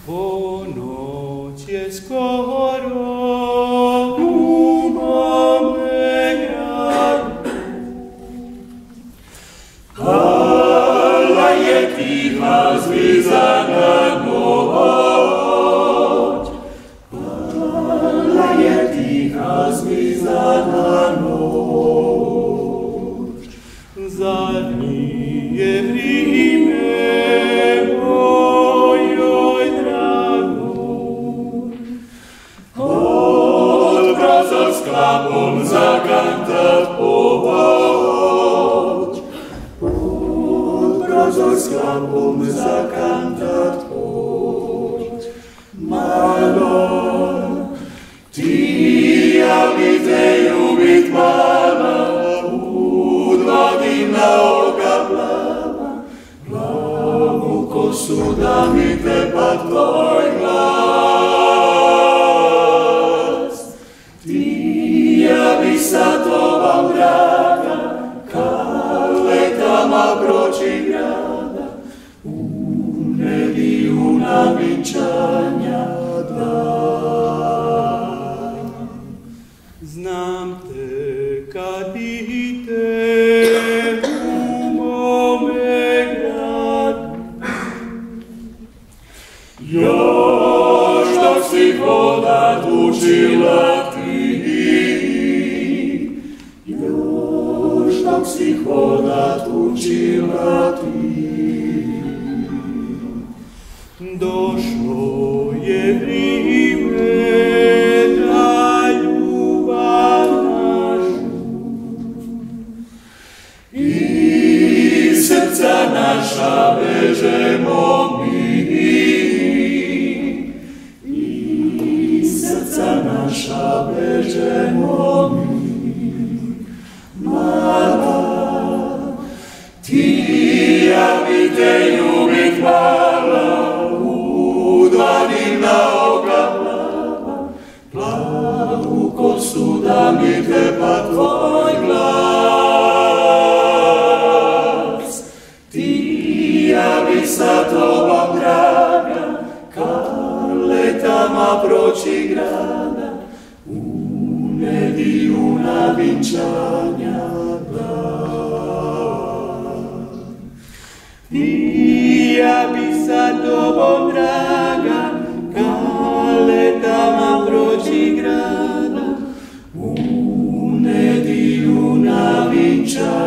O nocie scoro, umame grande, alla je tiha zvizana noć, alla je tiha zvizana noć, zar nije vrime mojoj dragoj, od prozor s klapom zakantat povoć, od prozor s klapom zakantat povoć. Malo, ti ja bi te ljubit mala, udvadim na oka plava, plavu kosu da mi tepa tvoj glas. Ti ja bi sa tobom draga, kad letama proći grada, u nedjelju na vinčanja dan. Znam te kad idem u mome gradu, još dok si hodat učila ti, još dok si hodat učila ti. Došlo je vrijeme da ljubav našu i srca naša vežemo mi, i srca naša vežemo mi. Mala, ti ja bi te ljubit mala, udvanim na oka plava, plavu kosu da mi tepa tvoj glas. Ti ja bi sa tobom draga, kad letama proći grada, u nedjelju na vinčanja dan. Ti ja bi sa tobom draga, kad letama proći grada, u nedjelju na vinčanja.